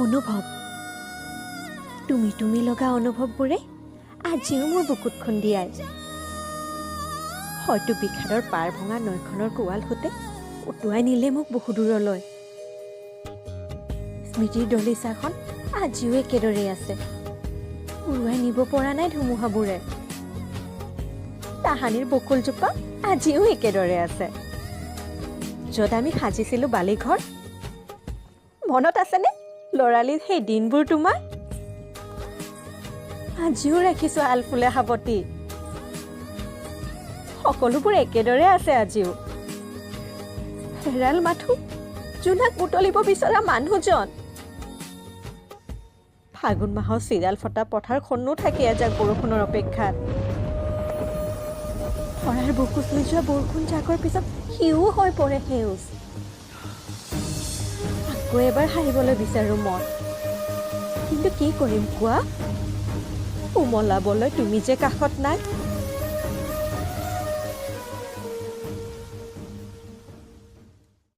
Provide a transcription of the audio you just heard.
অনুভৱ তুমি লগা অনুভৱবোৰে আজিও মোৰ বুকুত খুন্দিয়াই। হয়তো বিষাদৰ পাৰ ভঙা নৈখনৰ কোৱাল হোতে উটুৱাই নিলে মোক বহু দূৰলৈ। স্মৃতিৰ দলিচাখন আজিও একেদৰে আছে, উৰুৱাই নিব পৰা নাই ধুমুহাবোৰে। তাহানিৰ বকুলজোপা আজিও একেদৰে আছে, য'ত আমি সাজিছিলো বালিঘৰ। মনত আছেনে ল'ৰালিৰ সেই দিনবোৰ তোমাৰ? আজিও ৰাখিছো আলফুলে সাৱটি। সকলোবোৰ একেদৰে আছে আজিও। হেৰাল মাথো জোনাক বুটলিব বিচৰা মানুহজন। ফাগুন মাহৰ চিৰাল ফটা পথাৰখনো থাকে এজাক বৰষুণৰ অপেক্ষাত। শৰাৰ বুকু চুই যোৱা বৰষুণ জাকৰ পিছত সিও হৈ পৰে সেউজ। আকৌ এবাৰ হাৰিবলৈ বিচাৰো মই, কিন্তু কি কৰিম কোৱা? উমলাবলৈ তুমি যে কাষত নাই।